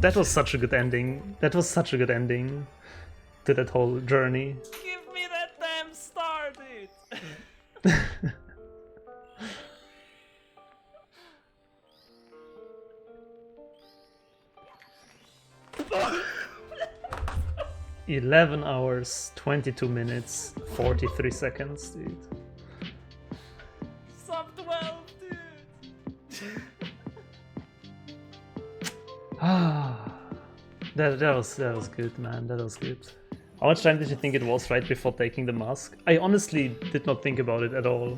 That was such a good ending. That was such a good ending to that whole journey. Give me that damn star, dude! 11 hours, 22 minutes, 43 seconds, dude. Sub 12, dude! That was good, man. That was good. How much time did you think it was right before taking the mask? I honestly did not think about it at all.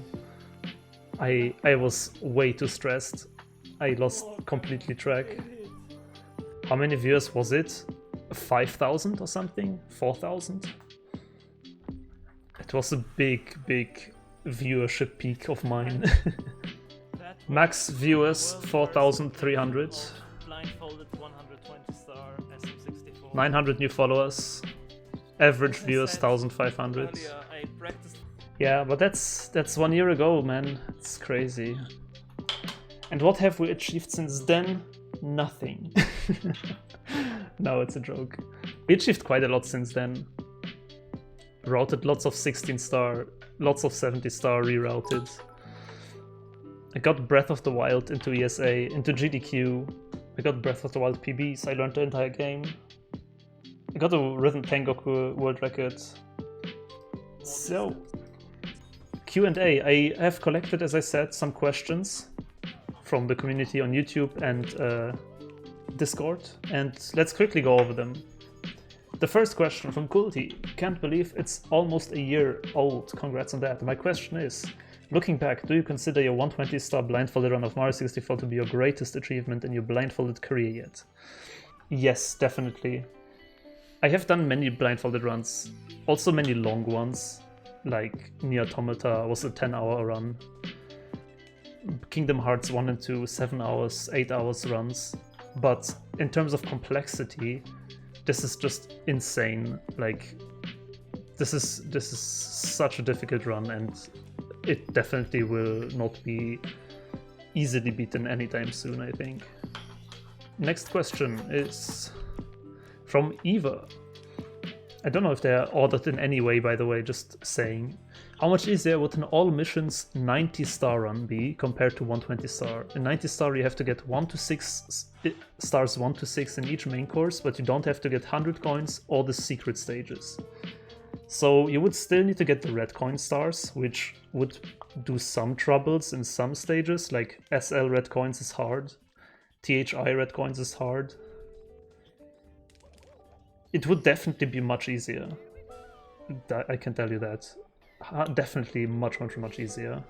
I was way too stressed. I lost completely track. How many viewers was it? 5,000 or something? 4,000? It was a big viewership peak of mine. Max viewers 4,300. Blindfolded 120 star SM64. 900 new followers. Average viewers 1,500. Earlier, I practiced. Yeah, but that's 1 year ago, man. It's crazy. And what have we achieved since then? Nothing. No, it's a joke. We achieved quite a lot since then. Routed lots of 16 star, lots of 70 star rerouted. I got Breath of the Wild into ESA, into GDQ. I got Breath of the Wild PBs, I learned the entire game. I got a Rhythm Tengoku world record. So, Q&A. I have collected, as I said, some questions from the community on YouTube and Discord, and let's quickly go over them. The first question from Kulti. Can't believe it's almost a year old. Congrats on that. My question is, looking back, do you consider your 120 star blindfolded run of Mario 64 to be your greatest achievement in your blindfolded career yet? Yes, definitely. I have done many blindfolded runs, also many long ones, like Nier Automata was a 10-hour run. Kingdom Hearts 1 and 2, 7 hours, 8 hours runs. But in terms of complexity, this is just insane. Like, this is such a difficult run, and it definitely will not be easily beaten anytime soon, I think. Next question is from Eva. I don't know if they're ordered in any way, by the way, just saying. How much easier would an all missions 90 star run be compared to 120 star? In 90 star you have to get 1 to 6 stars 1 to 6 in each main course, but you don't have to get 100 coins or the secret stages. So you would still need to get the red coin stars, which would do some troubles in some stages, like SL red coins is hard, THI red coins is hard. It would definitely be much easier. I can tell you that. Definitely much easier.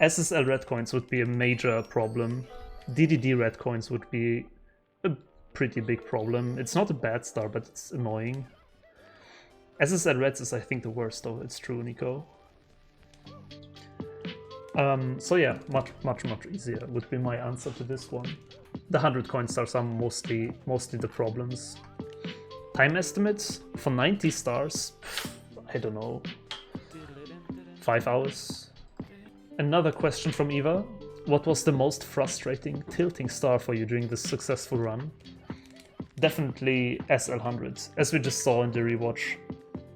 SSL red coins would be a major problem. DDD red coins would be a pretty big problem. It's not a bad star, but it's annoying. SSL reds is, I think, the worst though. It's true, Nico. So yeah, much easier would be my answer to this one. The 100 coin stars are mostly the problems. Time estimates for 90 stars, I don't know, 5 hours. Another question from Eva. What was the most frustrating tilting star for you during this successful run? Definitely SL100. As we just saw in the rewatch,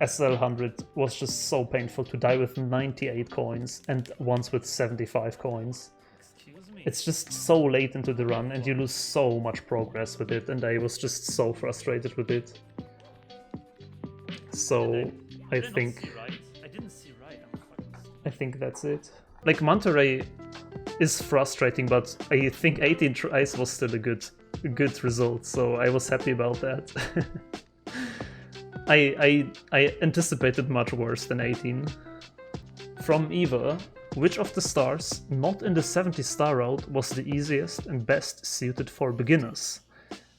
SL100 was just so painful to die with 98 coins and once with 75 coins. It's just so late into the run and you lose so much progress with it, and I was just so frustrated with it. So I think that's it. Like, Monterey is frustrating, but I think 18 tries was still a good result, so I was happy about that. I anticipated much worse than 18. From Eva, which of the stars not in the 70 star route was the easiest and best suited for beginners?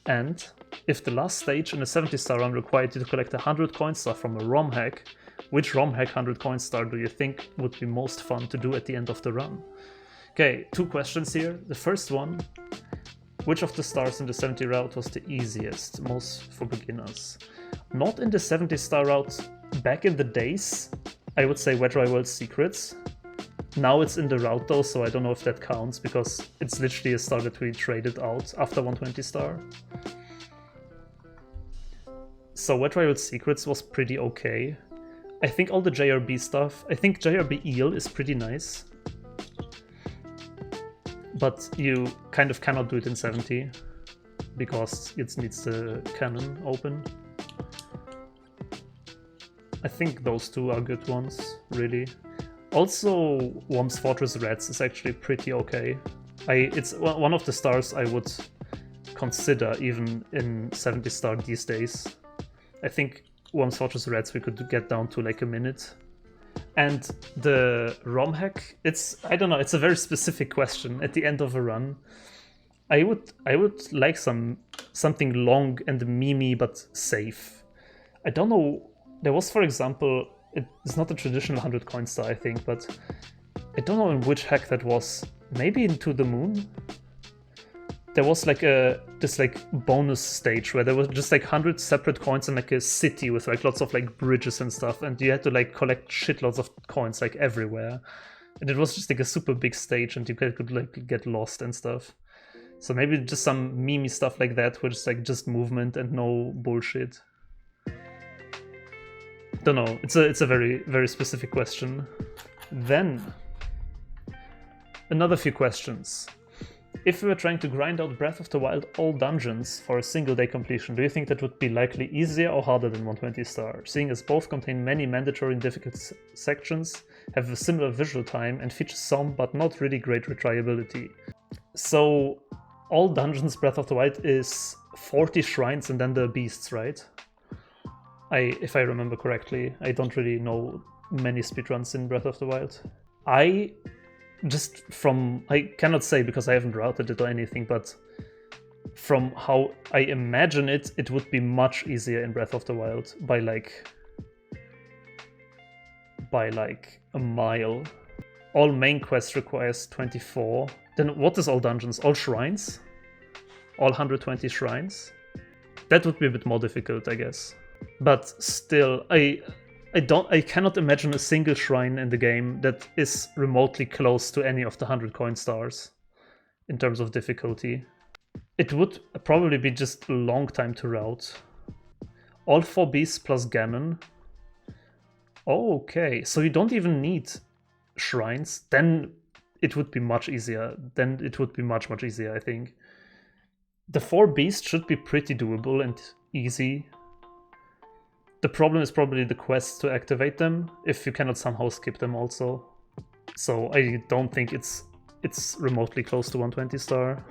And if the last stage in a 70 star run required you to collect 100 coin star from a ROM hack, which ROM hack 100 coin star do you think would be most fun to do at the end of the run? Okay, 2 questions here. The first one, which of the stars in the 70 route was the easiest, most for beginners? Not in the 70 star route back in the days, I would say Wet Dry World Secrets. Now it's in the route though, so I don't know if that counts, because it's literally a star that we traded out after 120 star. So Wet Rival Secrets was pretty okay. I think all the JRB stuff, I think JRB Eel is pretty nice. But you kind of cannot do it in 70 because it needs the cannon open. I think those two are good ones, really. Also, Worm's Fortress Reds is actually pretty okay. It's one of the stars I would consider even in 70 star these days. I think Worm's Fortress Reds we could get down to like a minute. And the ROM hack, I don't know, it's a very specific question at the end of a run. I would like something long and memey but safe. I don't know, there was, for example, it's not a traditional 100 coin star, I think, but I don't know in which hack that was. Maybe in To the Moon? There was like this like bonus stage where there was just like 100 separate coins in like a city with like lots of like bridges and stuff, and you had to like collect shitloads of coins like everywhere. And it was just like a super big stage, and you could like get lost and stuff. So maybe just some memey stuff like that, which is like just movement and no bullshit. Don't know. It's a very, very specific question. Then another few questions. If we were trying to grind out Breath of the Wild all dungeons for a single day completion, do you think that would be likely easier or harder than 120 star? Seeing as both contain many mandatory and difficult sections, have a similar visual time, and feature some but not really great retriability. So all dungeons Breath of the Wild is 40 shrines and then the beasts, right? If I remember correctly. I don't really know many speedruns in Breath of the Wild. I cannot say because I haven't routed it or anything, but from how I imagine it, it would be much easier in Breath of the Wild by like a mile. All main quests requires 24. Then what is all dungeons? All shrines? All 120 shrines? That would be a bit more difficult, I guess. But still, I cannot imagine a single shrine in the game that is remotely close to any of the 100 coin stars in terms of difficulty. It would probably be just a long time to route. All 4 beasts plus Gammon. Okay, so you don't even need shrines. Then it would be much easier. Then it would be much easier, I think. The 4 beasts should be pretty doable and easy. The problem is probably the quests to activate them, if you cannot somehow skip them also. So I don't think it's remotely close to 120 star.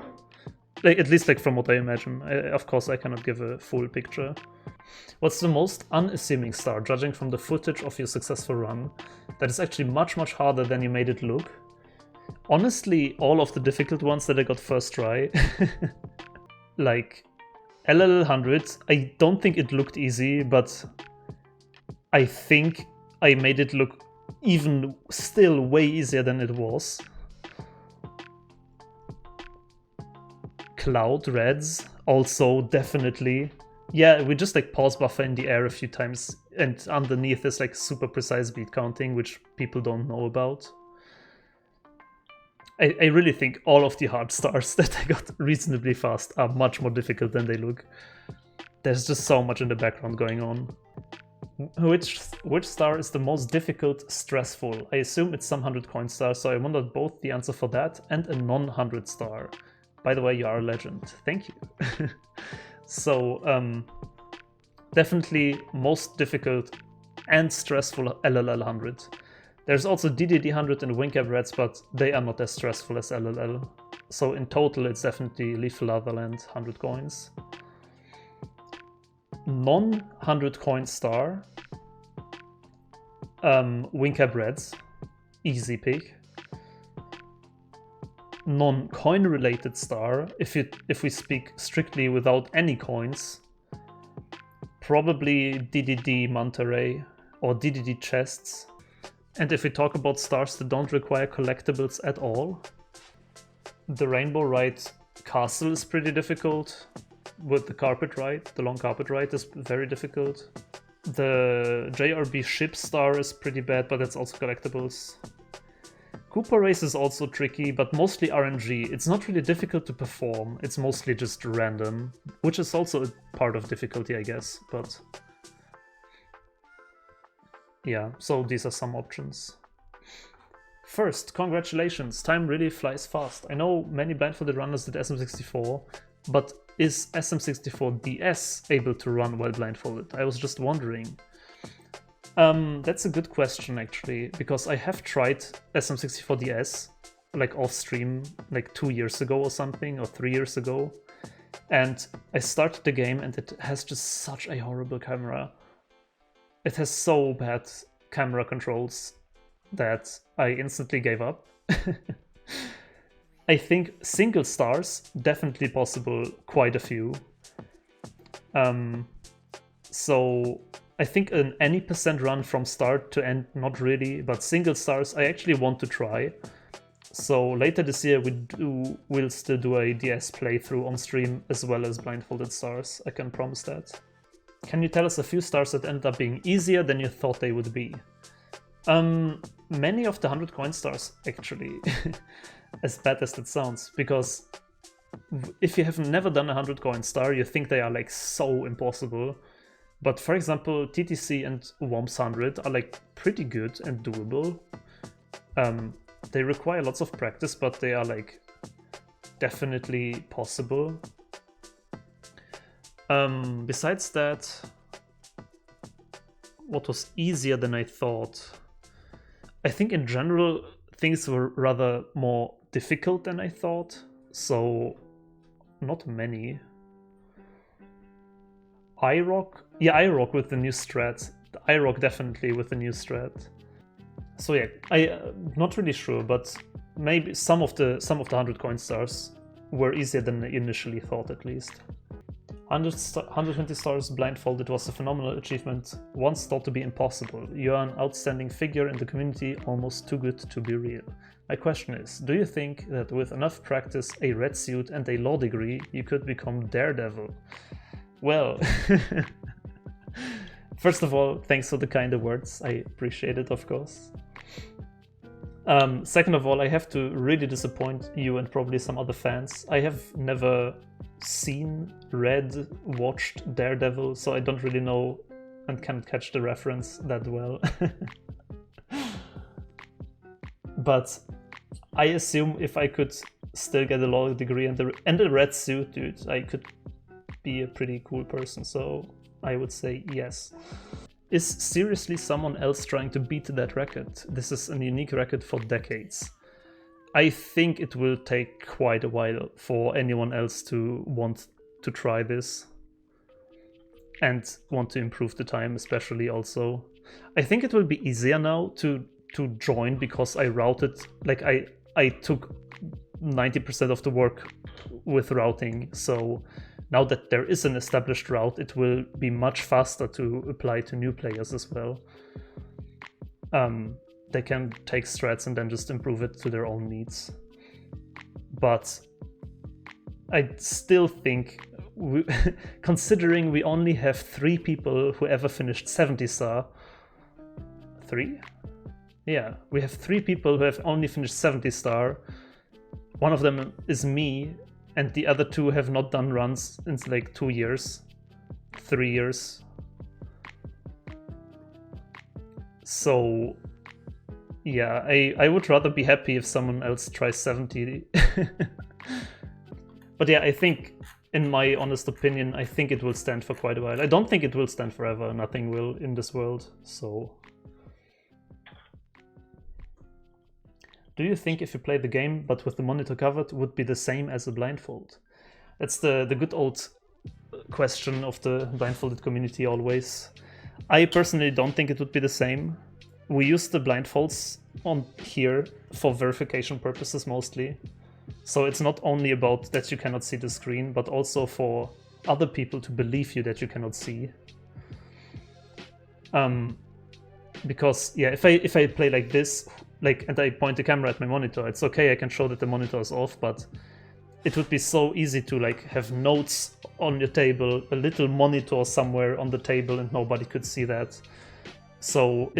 Like, at least like from what I imagine. Of course I cannot give a full picture. What's the most unassuming star, judging from the footage of your successful run, that is actually much harder than you made it look? Honestly, all of the difficult ones that I got first try. Like LL 100, I don't think it looked easy, but I think I made it look even still way easier than it was. Cloud Reds, also definitely. Yeah, we just like pause buffer in the air a few times, and underneath is like super precise beat counting, which people don't know about. I really think all of the hard stars that I got reasonably fast are much more difficult than they look. There's just so much in the background going on. Which star is the most difficult, stressful? I assume it's some 100 coin star, so I wondered both the answer for that and a non-100 star. By the way, you are a legend. Thank you. So, definitely most difficult and stressful LLL 100. There's also DDD 100 and Wincap Reds, but they are not as stressful as LLL. So in total, it's definitely Lethal Otherland 100 coins. Non-100 coin star, Wincap Reds, easy pick. Non-coin related star, if we speak strictly without any coins, probably DDD Manta Ray or DDD Chests. And if we talk about stars that don't require collectibles at all, the Rainbow Ride Castle is pretty difficult. With the Carpet Ride, the Long Carpet Ride is very difficult. The JRB Ship Star is pretty bad, but that's also collectibles. Cooper Race is also tricky, but mostly RNG. It's not really difficult to perform, it's mostly just random, which is also a part of difficulty, I guess, but... yeah, so these are some options. First, congratulations, time really flies fast. I know many blindfolded runners did SM64, but is SM64 DS able to run while blindfolded? I was just wondering. That's a good question actually, because I have tried SM64 DS, like off stream, like 2 years ago or something, or 3 years ago. And I started the game and it has just such a horrible camera. It has so bad camera controls that I instantly gave up. I think single stars, definitely possible, quite a few. So I think an any percent run from start to end, not really, but single stars I actually want to try. So later this year we'll still do a DS playthrough on stream as well as blindfolded stars, I can promise that. Can you tell us a few stars that ended up being easier than you thought they would be? Many of the 100 coin stars actually, as bad as that sounds, because if you have never done a 100 coin star, you think they are like so impossible. But for example, TTC and WOMS 100 are like pretty good and doable. They require lots of practice, but they are like definitely possible. Besides that, what was easier than I thought? I think in general things were rather more difficult than I thought, so not many. iRock? Yeah, iRock with the new strat. iRock definitely with the new strat. So yeah, I'm not really sure, but maybe some of the 100 coin stars were easier than I initially thought, at least. 120 stars blindfolded was a phenomenal achievement, once thought to be impossible. You are an outstanding figure in the community, almost too good to be real. My question is, do you think that with enough practice, a red suit and a law degree, you could become Daredevil? Well, first of all, thanks for the kind words, I appreciate it, of course. Second of all, I have to really disappoint you and probably some other fans. I have never seen, read, watched Daredevil, so I don't really know and can't catch the reference that well. But I assume if I could still get a law degree and a red suit, dude, I could be a pretty cool person, so I would say yes. Is seriously someone else trying to beat that record? This is a unique record for decades. I think it will take quite a while for anyone else to want to try this and want to improve the time, especially also. I think it will be easier now to join because I routed, like I took 90% of the work with routing, so now that there is an established route, it will be much faster to apply to new players as well. They can take strats and then just improve it to their own needs. But I still think, considering we only have 3 people who ever finished 70 star. 3? Yeah, we have 3 people who have only finished 70 star. One of them is me, and the other 2 have not done runs in like 2 years, 3 years. So yeah, I would rather be happy if someone else tries 70. But yeah, I think, in my honest opinion, I think it will stand for quite a while. I don't think it will stand forever, nothing will in this world, so. Do you think if you play the game, but with the monitor covered, would be the same as a blindfold? That's the good old question of the blindfolded community always. I personally don't think it would be the same. We use the blindfolds on here for verification purposes mostly. So it's not only about that you cannot see the screen, but also for other people to believe you that you cannot see. Because yeah, if I play like this, like, and I point the camera at my monitor, it's okay, I can show that the monitor is off, but it would be so easy to like have notes on your table, a little monitor somewhere on the table, and nobody could see that. So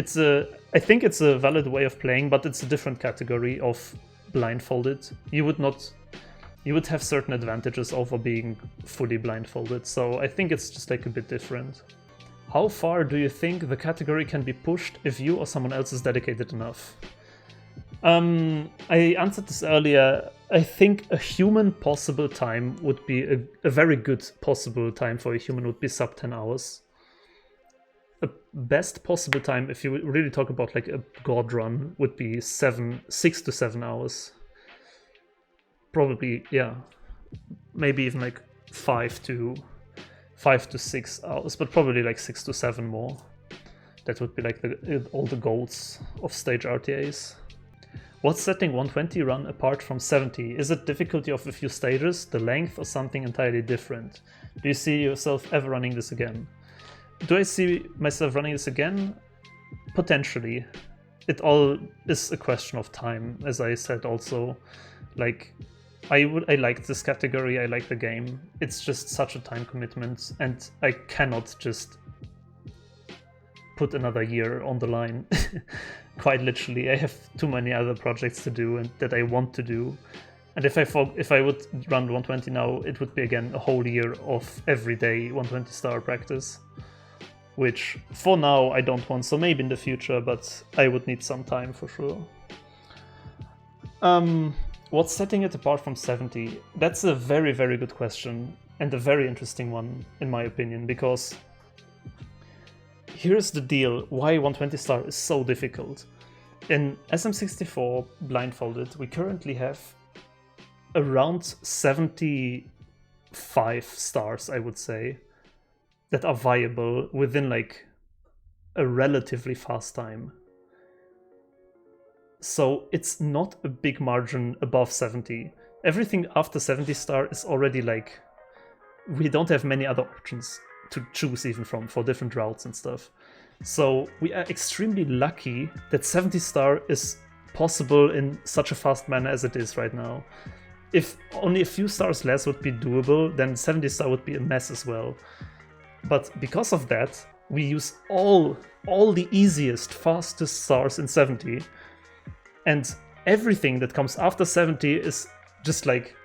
I think it's a valid way of playing, but it's a different category of blindfolded. You would have certain advantages over being fully blindfolded, so I think it's just like a bit different. How far do you think the category can be pushed if you or someone else is dedicated enough? I answered this earlier. I think a human possible time would be a very good possible time for a human would be sub 10 hours. A best possible time, if you really talk about like a god run, would be 6 to 7 hours. Probably, yeah, maybe even like 5 to 6 hours, but probably like 6 to 7 more. That would be like all the goals of stage RTAs. What's setting 120 run apart from 70? Is it difficulty of a few stages, the length, or something entirely different? Do you see yourself ever running this again? Do I see myself running this again? Potentially. It all is a question of time, as I said also. Like, I like this category, I like the game. It's just such a time commitment, and I cannot just put another year on the line. Quite literally, I have too many other projects to do and that I want to do. And if I would run 120 now, it would be again a whole year of everyday 120 star practice, which for now I don't want, so maybe in the future, but I would need some time for sure. What's setting it apart from 70? That's a very, very good question, and a very interesting one in my opinion, because here's the deal why 120 star is so difficult. In SM64 blindfolded, we currently have around 75 stars, I would say, that are viable within like a relatively fast time. So it's not a big margin above 70. Everything after 70 star is already like, we don't have many other options to choose even from for different routes and stuff. So we are extremely lucky that 70 star is possible in such a fast manner as it is right now. If only a few stars less would be doable, then 70 star would be a mess as well. But because of that, we use all the easiest, fastest stars in 70, and everything that comes after 70 is just like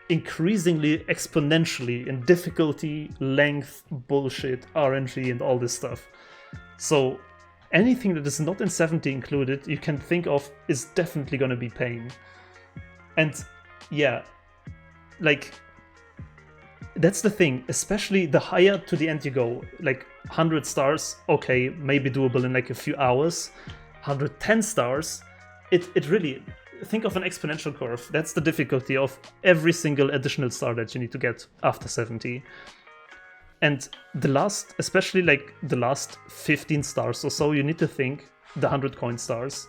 increasingly exponentially in difficulty, length, bullshit, RNG, and all this stuff. So anything that is not in 70 included, you can think of is definitely gonna be pain. And yeah, like, that's the thing, especially the higher to the end you go, like 100 stars, okay, maybe doable in like a few hours. 110 stars, it really, think of an exponential curve. That's the difficulty of every single additional star that you need to get after 70. And the last, especially like the last 15 stars or so, you need to think the 100 coin stars.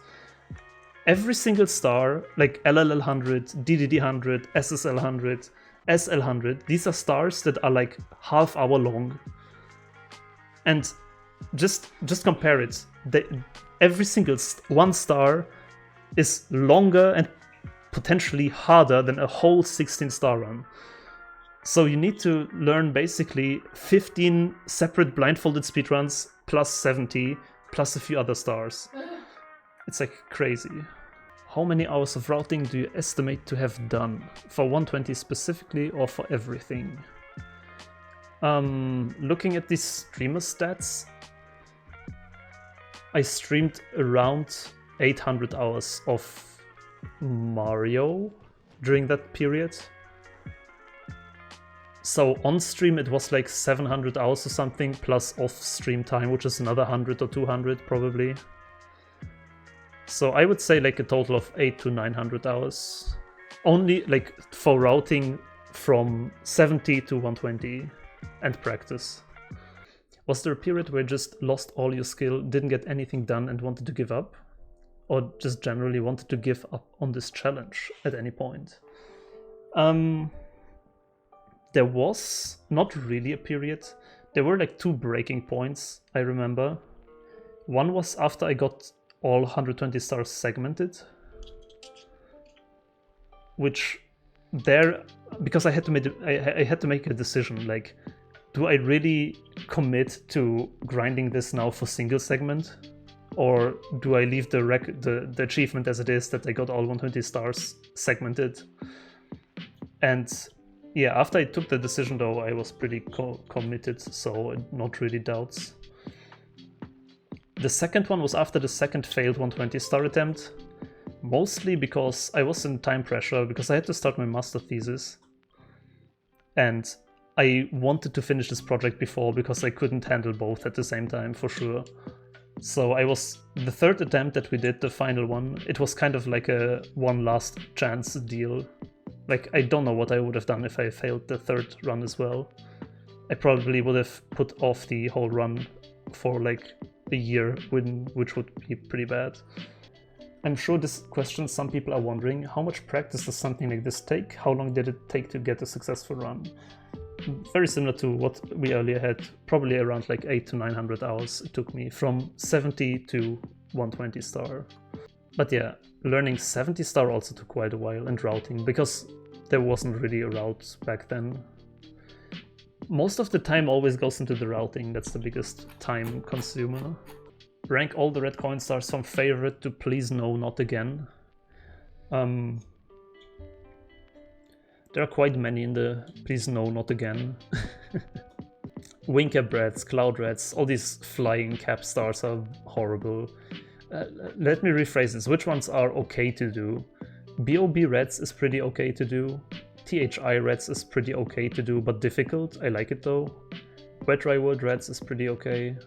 Every single star, like LLL 100, DDD 100, SSL 100, SL 100, these are stars that are like half hour long. And just compare it. Every single one star is longer and potentially harder than a whole 16 star run. So you need to learn basically 15 separate blindfolded speedruns plus 70 plus a few other stars. It's like crazy. How many hours of routing do you estimate to have done? For 120 specifically or for everything? Looking at these streamer stats, I streamed around 800 hours of Mario during that period. So on stream it was like 700 hours or something, plus off stream time, which is another 100 or 200 probably. So I would say like a total of 800 to 900 hours. Only like for routing from 70 to 120 and practice. Was there a period where you just lost all your skill, didn't get anything done and wanted to give up? Or just generally wanted to give up on this challenge at any point? There was not really a period. There were like 2 breaking points, I remember. One was after I got all 120 stars segmented, which there, because I had to make a decision, like, do I really commit to grinding this now for single segment? or do I leave the achievement as it is, that I got all 120 stars segmented? And yeah, after I took the decision though, I was pretty committed, so not really doubts. The second one was after the second failed 120 star attempt, mostly because I was in time pressure, because I had to start my master thesis. And I wanted to finish this project before, because I couldn't handle both at the same time, for sure. So the third attempt that we did, the final one, it was kind of like a one last chance deal. Like, I don't know what I would have done if I failed the third run as well. I probably would have put off the whole run for like a year, which would be pretty bad. I'm sure this question some people are wondering, how much practice does something like this take? How long did it take to get a successful run? Very similar to what we earlier had, probably around like 800 to 900 hours it took me, from 70 to 120 star. But yeah, learning 70 star also took quite a while, and routing, because there wasn't really a route back then. Most of the time always goes into the routing, that's the biggest time consumer. Rank all the red coin stars from favorite to please no, not again. There are quite many in the please no, not again. Wingcap reds, cloud reds, all these flying cap stars are horrible. Let me rephrase this, which ones are okay to do? BOB reds is pretty okay to do. THI reds is pretty okay to do, but difficult. I like it though. Wet dry wood reds is pretty okay.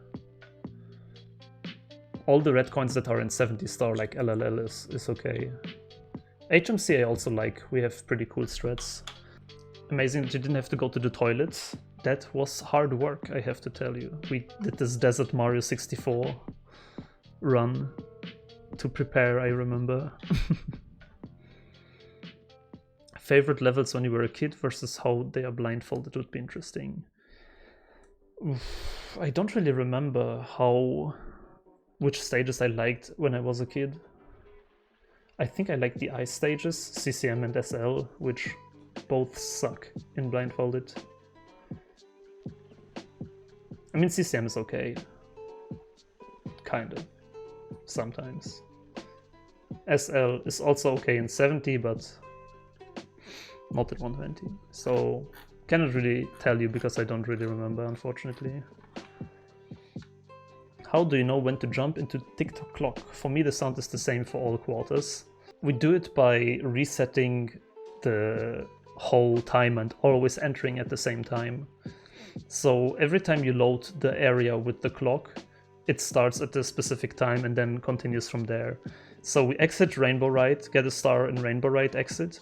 All the red coins that are in 70 star, like LLL, is okay. HMC I also like, we have pretty cool strats. Amazing that you didn't have to go to the toilet. That was hard work, I have to tell you. We did this Desert Mario 64 run to prepare, I remember. Favorite levels when you were a kid versus how they are blindfolded would be interesting. I don't really remember which stages I liked when I was a kid. I think I liked the ice stages, CCM and SL, which both suck in blindfolded. I mean, CCM is okay. Kind of. Sometimes. SL is also okay in 70, but not at 120. So, cannot really tell you because I don't really remember, unfortunately. How do you know when to jump into TikTok clock? For me, the sound is the same for all quarters. We do it by resetting the whole time and always entering at the same time. So every time you load the area with the clock, it starts at a specific time and then continues from there. So we exit Rainbow Ride, get a star in Rainbow Ride exit,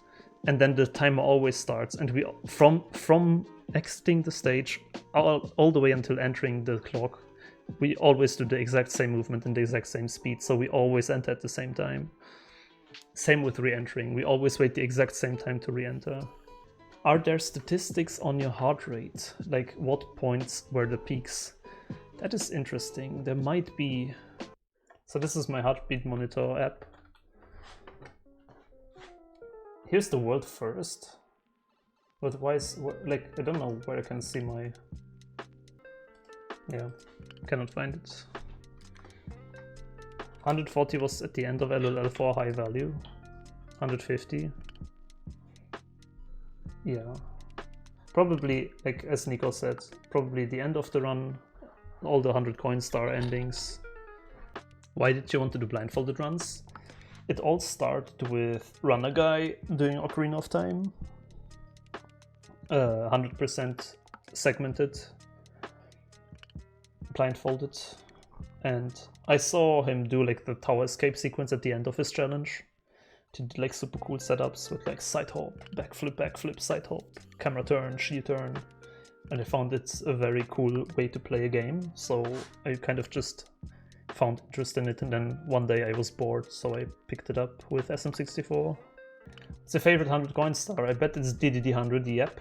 and then the timer always starts. And we from exiting the stage all the way until entering the clock, we always do the exact same movement and the exact same speed, so we always enter at the same time. Same with re-entering, we always wait the exact same time to re-enter. Are there statistics on your heart rate? Like what points were the peaks? That is interesting, there might be. So this is my heartbeat monitor app. Here's the world first. But why is, like, I don't know where I can see my... Yeah, cannot find it. 140 was at the end of LLL4 high value. 150. Yeah. Probably, like as Nico said, probably the end of the run, all the 100 coin star endings. Why did you want to do blindfolded runs? It all started with Runner Guy doing Ocarina of Time. 100% segmented. Blindfolded, and I saw him do like the tower escape sequence at the end of his challenge. He did like super cool setups with like side hop, backflip, side hop, camera turn, shield turn, and I found it a very cool way to play a game, so I kind of just found interest in it, and then one day I was bored, so I picked it up with SM64. It's a favorite 100 coin star, I bet it's DDD 100, yep.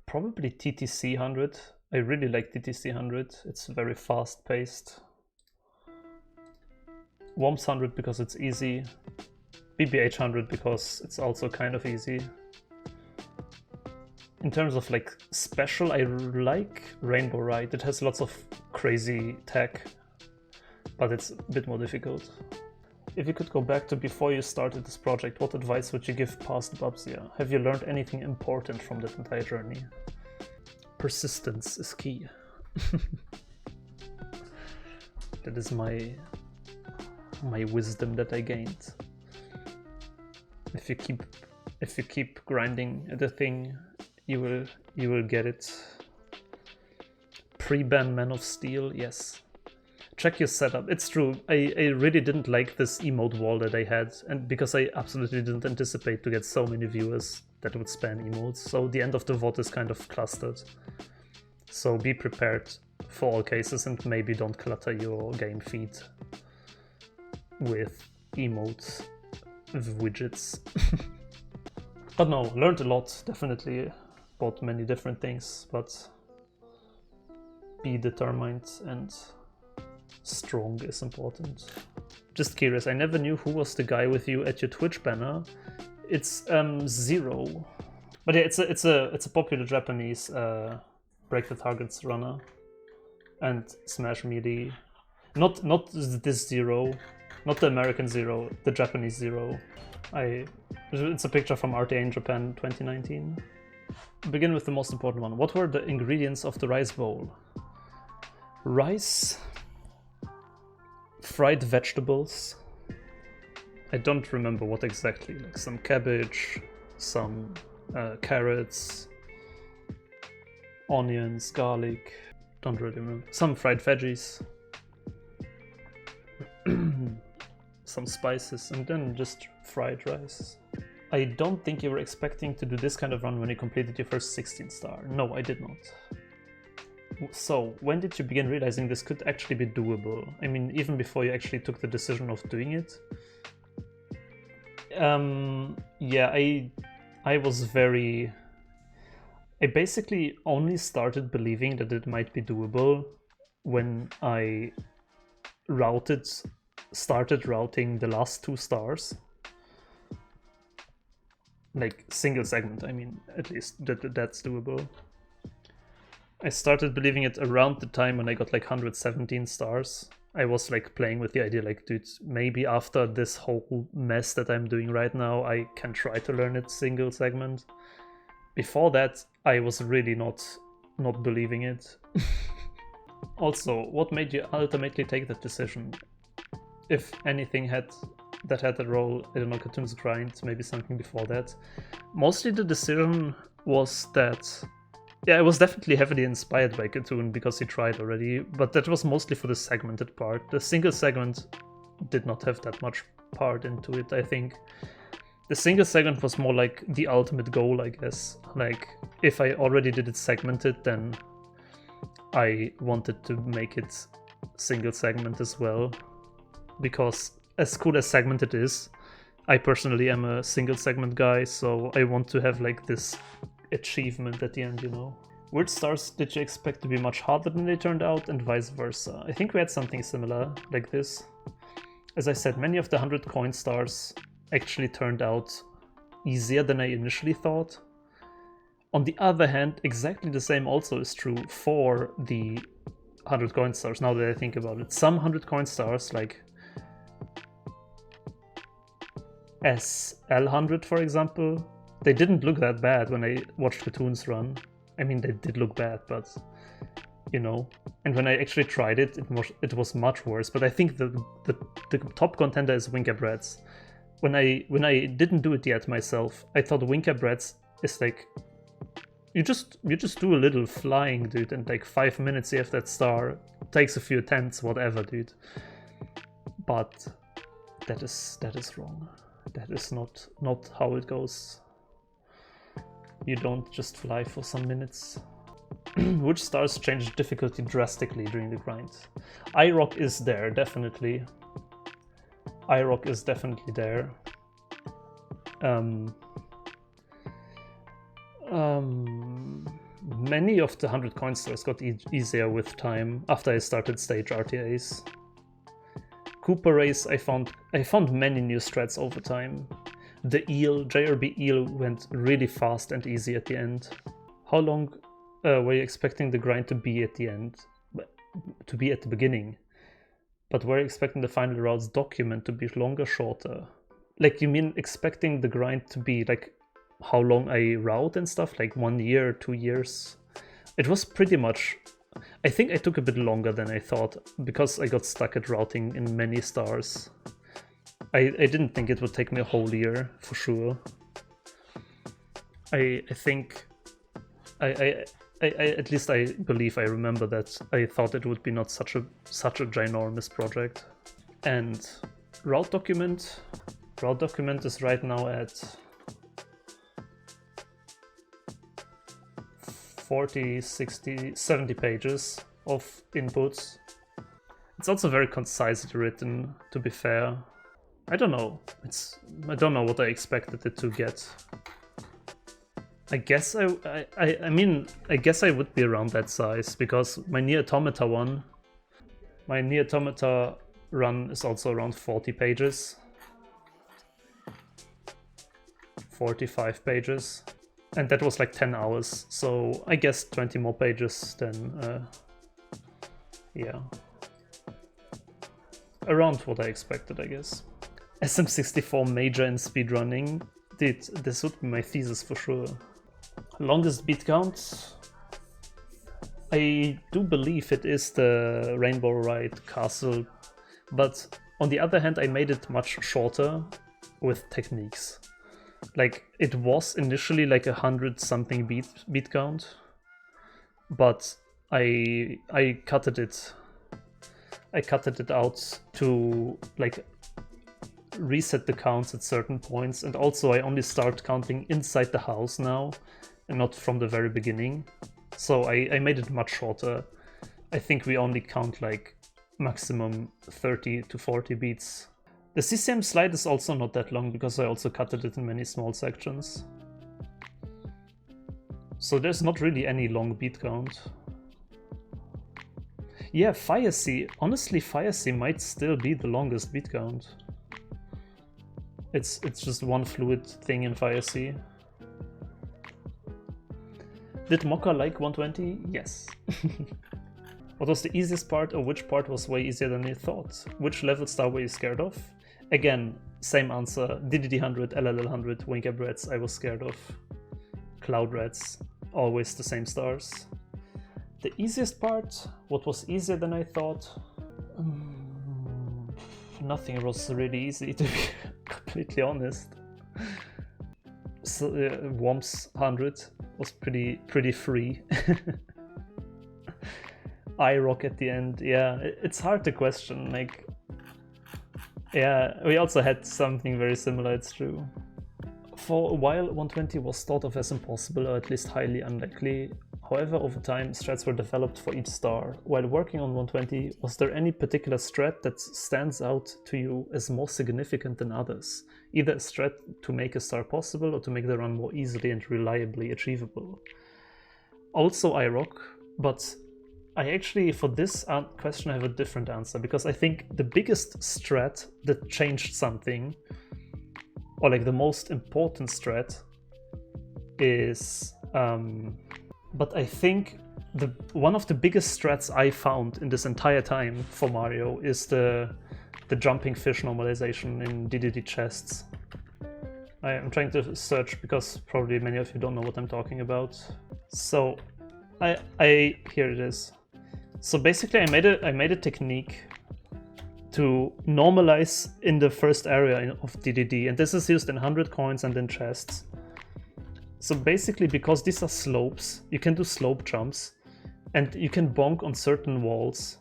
Probably TTC 100. I really like TTC 100, it's very fast paced. Worms 100 because it's easy. BBH 100 because it's also kind of easy. In terms of like special, I like Rainbow Ride. It has lots of crazy tech but it's a bit more difficult. If you could go back to before you started this project, what advice would you give past Bubzia? Have you learned anything important from that entire journey? Persistence is key. That is my wisdom that I gained. If you keep grinding at a thing, you will get it. Pre-ban Man of Steel, yes. Check your setup. It's true. I really didn't like this emote wall that I had, and because I absolutely didn't anticipate to get so many viewers that would spam emotes. So the end of the VOD is kind of clustered. So be prepared for all cases and maybe don't clutter your game feed with emotes, with widgets. But no, learned a lot, definitely. Bought many different things, but be determined and strong is important. Just curious, I never knew who was the guy with you at your Twitch banner. It's Zero. But yeah, it's a popular Japanese break the targets runner and smash melee. Not this Zero, not the American Zero, the Japanese Zero. It's a picture from RTA in Japan 2019. Begin with the most important one. What were the ingredients of the rice bowl? Rice, fried vegetables. I don't remember what exactly, like some cabbage, some carrots, onions, garlic, don't really remember. Some fried veggies, some spices, and then just fried rice. I don't think you were expecting to do this kind of run when you completed your first 16 star. No, I did not. So, when did you begin realizing this could actually be doable? I mean, even before you actually took the decision of doing it? Yeah, I was very... I basically only started believing that it might be doable when I started routing the last 2 stars. Like, single segment, I mean, at least that's doable. I started believing it around the time when I got like 117 stars. I was like playing with the idea like, dude, maybe after this whole mess that I'm doing right now, I can try to learn it single segment. Before that, I was really not believing it. Also, what made you ultimately take that decision? If anything had a role, I don't know, Cartoon's Grind, maybe something before that. Mostly the decision was that, yeah, I was definitely heavily inspired by Cartoon because he tried already, but that was mostly for the segmented part. The single segment did not have that much part into it, I think. The single segment was more like the ultimate goal, I guess. Like, if I already did it segmented, then I wanted to make it single segment as well. Because as cool as segmented is, I personally am a single segment guy, so I want to have like this achievement at the end, you know. Which stars did you expect to be much harder than they turned out, and vice versa? I think we had something similar like this. As I said, many of the 100 coin stars actually turned out easier than I initially thought. On the other hand, exactly the same also is true for the 100 coin stars, now that I think about it. Some 100 coin stars, like SL100 for example, they didn't look that bad when I watched Cartoons run. I mean, they did look bad, but you know. And when I actually tried it, it was much worse. But I think the top contender is Winkabrats. When I didn't do it yet myself, I thought Winkabrats is like, you just do a little flying, dude, and like 5 minutes you have that star. Takes a few attempts, whatever, dude. But that is wrong. That is not how it goes. You don't just fly for some minutes. Which stars changed difficulty drastically during the grind? IROC is there, definitely. IROC is definitely there. Many of the 100 coin stars got easier with time after I started stage RTAs. Cooper Race, I found many new strats over time. The eel, JRB eel, went really fast and easy at the end. How long were you expecting the grind to be at the end? To be at the beginning? But we're expecting the final routes document to be longer, shorter. Like, you mean expecting the grind to be like how long I route and stuff, like 1 year, 2 years? It was pretty much, I think I took a bit longer than I thought because I got stuck at routing in many stars. I didn't think it would take me a whole year for sure. I think I at least I believe I remember that I thought it would be not such a ginormous project. And route document is right now at 40, 60, 70 pages of inputs. It's also very concisely written, to be fair. I don't know. I don't know what I expected it to get. I guess I mean, I guess I would be around that size because my Nier Automata run is also around 40 pages. 45 pages. And that was like 10 hours, so I guess 20 more pages than, yeah. Around what I expected, I guess. SM64 major in speedrunning. Dude, this would be my thesis for sure. Longest beat count? I do believe it is the Rainbow Ride Castle, but on the other hand I made it much shorter with techniques. Like, it was initially like 100-something beat count, but I cutted it out to like reset the counts at certain points, and also I only start counting inside the house now and not from the very beginning. So I made it much shorter. I think we only count like maximum 30 to 40 beats. The CCM slide is also not that long because I also cut it in many small sections. So there's not really any long beat count. Yeah, Fire Sea. Honestly, Fire Sea might still be the longest beat count. It's just one fluid thing in Fire Sea. Did Mokka like 120? Yes. What was the easiest part, or which part was way easier than you thought? Which level star were you scared of? Again, same answer. DDD 100, LLL 100, Wing Up Rats I was scared of. Cloud Rats, always the same stars. The easiest part, what was easier than I thought? Nothing was really easy, to be completely honest. So, Worms 100 was pretty free. iRock at the end, yeah, it's hard to question. Like, yeah, we also had something very similar, it's true. For a while, 120 was thought of as impossible, or at least highly unlikely. However, over time, strats were developed for each star. While working on 120, was there any particular strat that stands out to you as more significant than others? Either a strat to make a star possible, or to make the run more easily and reliably achievable? Also iRock, but I actually, for this question, I have a different answer, because I think the biggest strat that changed something, or like the most important strat, is, but I think one of the biggest strats I found in this entire time for Mario is the jumping fish normalization in DDD chests. I am trying to search because probably many of you don't know what I'm talking about. So here it is. So basically I made a technique to normalize in the first area of DDD, and this is used in 100 coins and in chests. So basically, because these are slopes, you can do slope jumps, and you can bonk on certain walls.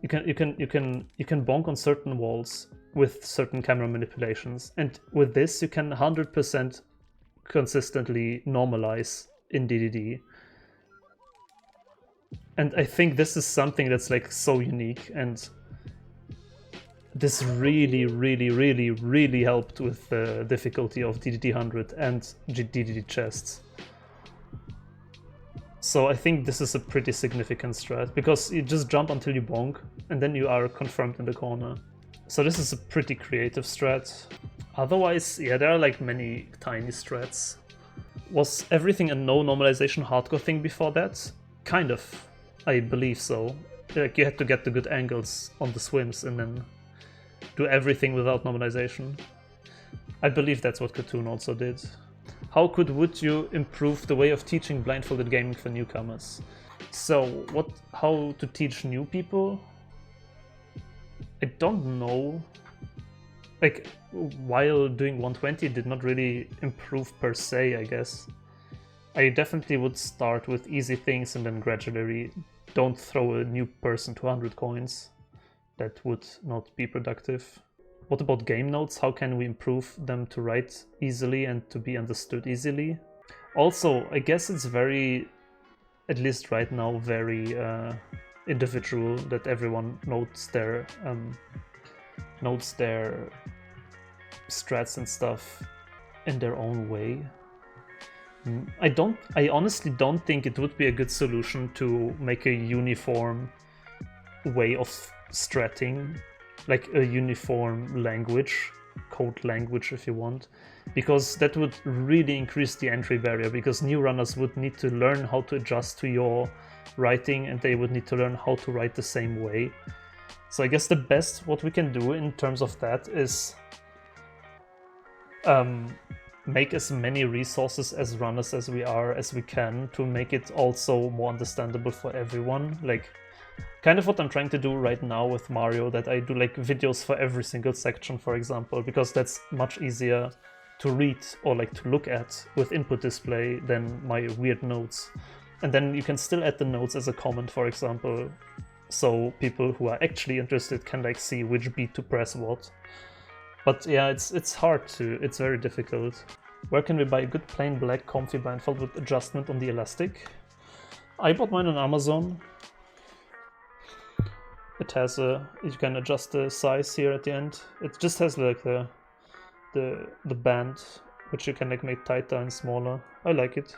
You can bonk on certain walls with certain camera manipulations, and with this you can 100% consistently normalize in DDD. And I think this is something that's like so unique, and this really helped with the difficulty of DDD 100 and DDD chests. So I think this is a pretty significant strat, because you just jump until you bonk, and then you are confirmed in the corner. So this is a pretty creative strat. Otherwise, yeah, there are like many tiny strats. Was everything a no normalization hardcore thing before that? Kind of. I believe so. like you had to get the good angles on the swims and then do everything without normalization. I believe that's what Cartoon also did. Would you improve the way of teaching blindfolded gaming for newcomers? So, how to teach new people? I don't know. Like, while doing 120 did not really improve per se, I guess. I definitely would start with easy things and then gradually don't throw a new person 200 coins. That would not be productive. What about game notes? How can we improve them to write easily and to be understood easily? Also, I guess it's very, at least right now, very individual that everyone notes their strats and stuff in their own way. I honestly don't think it would be a good solution to make a uniform way of stratting, like a uniform language, code language if you want, because that would really increase the entry barrier, because new runners would need to learn how to adjust to your writing and they would need to learn how to write the same way. So I guess the best what we can do in terms of that is make as many resources as runners as we can to make it also more understandable for everyone. Like kind of what I'm trying to do right now with Mario, that I do like videos for every single section, for example, because that's much easier to read or like to look at with input display than my weird notes. And then you can still add the notes as a comment, for example, so people who are actually interested can like see which beat to press what. But yeah, it's hard to, it's very difficult. Where can we buy a good plain black comfy blindfold with adjustment on the elastic? I bought mine on Amazon. It has you can adjust the size here at the end. It just has like the band, which you can like make tighter and smaller. I like it.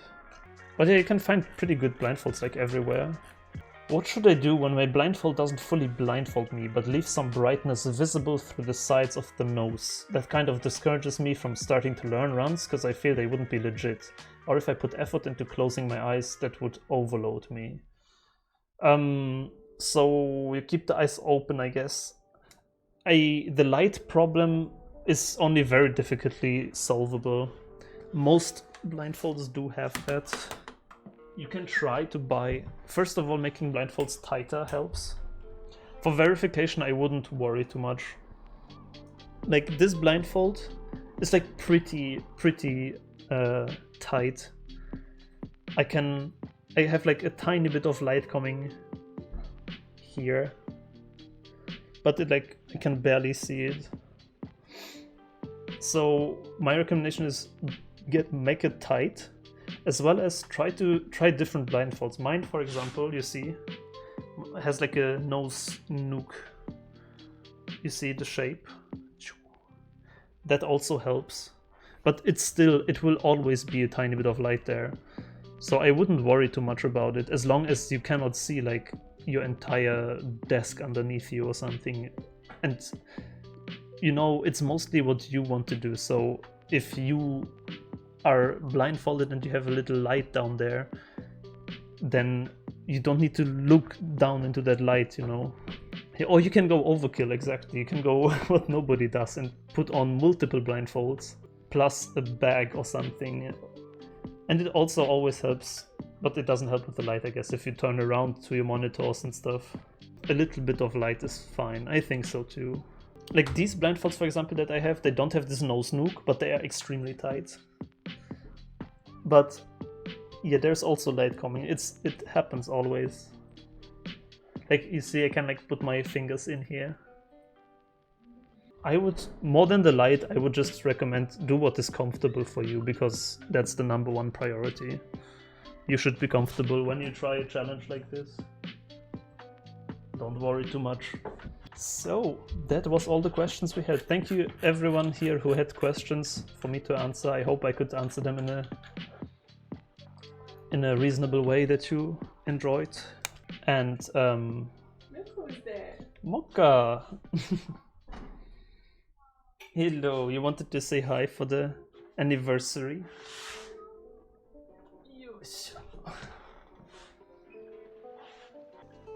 But yeah, you can find pretty good blindfolds like everywhere. What should I do when my blindfold doesn't fully blindfold me, but leaves some brightness visible through the sides of the nose? That kind of discourages me from starting to learn runs, because I feel they wouldn't be legit. Or if I put effort into closing my eyes, that would overload me. So you keep the eyes open, I guess. The light problem is only very difficultly solvable. Most blindfolds do have that. You can try to buy, first of all, making blindfolds tighter helps. For verification, I wouldn't worry too much. Like this blindfold is like pretty tight. I have like a tiny bit of light coming here, but I can barely see it. So my recommendation is make it tight, as well as try different blindfolds. Mine, for example, you see, has like a nose nook. You see the shape? That also helps. But it will always be a tiny bit of light there. So I wouldn't worry too much about it, as long as you cannot see like your entire desk underneath you or something. And you know, it's mostly what you want to do. So if you are blindfolded and you have a little light down there, then you don't need to look down into that light, you know. Or you can go overkill, exactly. You can go what nobody does and put on multiple blindfolds plus a bag or something. And it also always helps, but it doesn't help with the light, I guess, if you turn around to your monitors and stuff. A little bit of light is fine, I think so too. Like these blindfolds, for example, that I have, they don't have this nose nook, but they are extremely tight. But yeah, there's also light coming. It happens always. Like you see, I can like put my fingers in here. I would, more than the light, I would just recommend do what is comfortable for you, because that's the #1 priority. You should be comfortable when you try a challenge like this. Don't worry too much. So that was all the questions we had. Thank you everyone here who had questions for me to answer. I hope I could answer them in a reasonable way that you enjoyed. And Look who's there. Mokka! Hello, you wanted to say hi for the anniversary? Yes.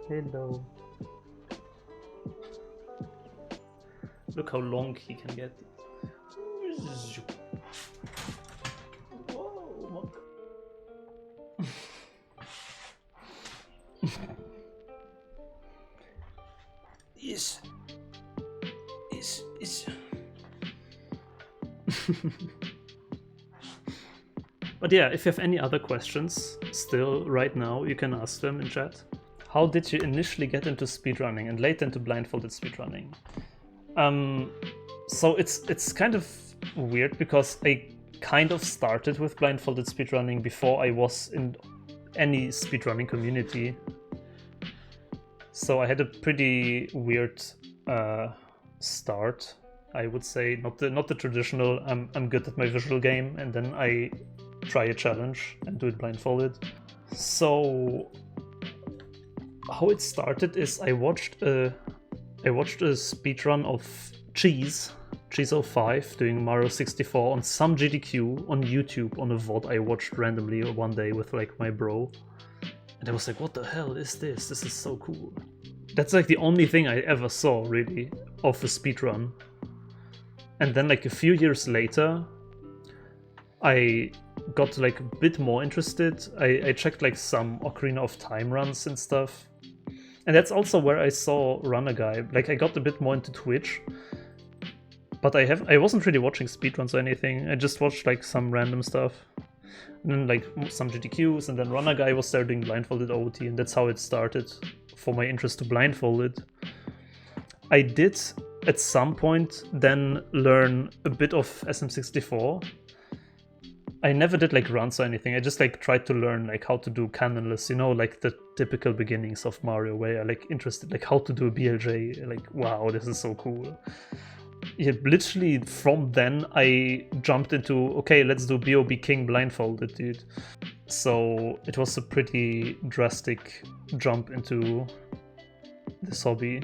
Hello. Look how long he can get. Whoa, monk. Yes. But yeah, if you have any other questions still right now, you can ask them in chat. How did you initially get into speedrunning and later into blindfolded speedrunning? So it's kind of weird because I kind of started with blindfolded speedrunning before I was in any speedrunning community. So I had a pretty weird start, I would say. Not the traditional I'm good at my visual game and then I try a challenge and do it blindfolded. So how it started is I watched a speedrun of Cheese05 doing Mario 64 on some GDQ on YouTube on a VOD I watched randomly one day with like my bro. And I was like, what the hell is this? This is so cool. That's like the only thing I ever saw really of a speedrun. And then like a few years later, I got like a bit more interested. I checked like some Ocarina of Time runs and stuff. And that's also where I saw Runner Guy. Like I got a bit more into Twitch. But I wasn't really watching speedruns or anything. I just watched like some random stuff. And then like some GTQs, and then Runner Guy was there doing blindfolded OT, and that's how it started for my interest to blindfolded. I did at some point then learn a bit of SM64. I never did like runs or anything. I just like tried to learn like how to do canonless, you know, like the typical beginnings of Mario where I like interested like how to do a BLJ. Like, wow, this is so cool. Yeah, literally from then I jumped into, okay, let's do BOB King blindfolded, dude. So it was a pretty drastic jump into this hobby.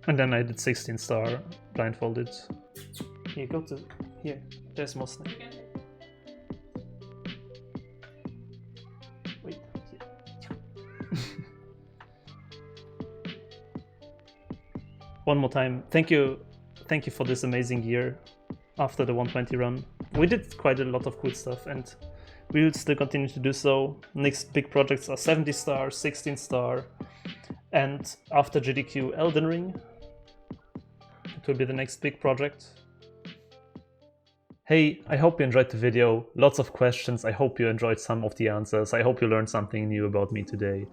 And then I did 16 star blindfolded. Here, go to, here, there's more snake. Wait, here. One more time, thank you for this amazing year after the 120 run. We did quite a lot of cool stuff and we will still continue to do so. Next big projects are 70 star, 16 star, and after GDQ Elden Ring. It will be the next big project. Hey, I hope you enjoyed the video. Lots of questions. I hope you enjoyed some of the answers. I hope you learned something new about me today.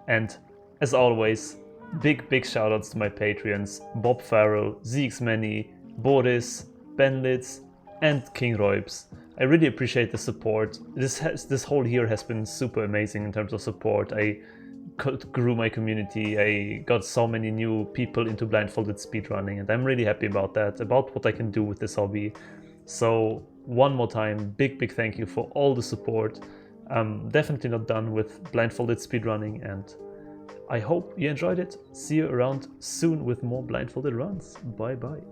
And as always, big shoutouts to my Patreons, Bob Farrell, ZXMany, Boris, Benlitz, and KingReubs. I really appreciate the support. This whole year has been super amazing in terms of support. I grew my community, I got so many new people into blindfolded speedrunning, and I'm really happy about that, about what I can do with this hobby. So one more time, big thank you for all the support. I'm definitely not done with blindfolded speedrunning, and I hope you enjoyed it. See you around soon with more blindfolded runs. Bye bye.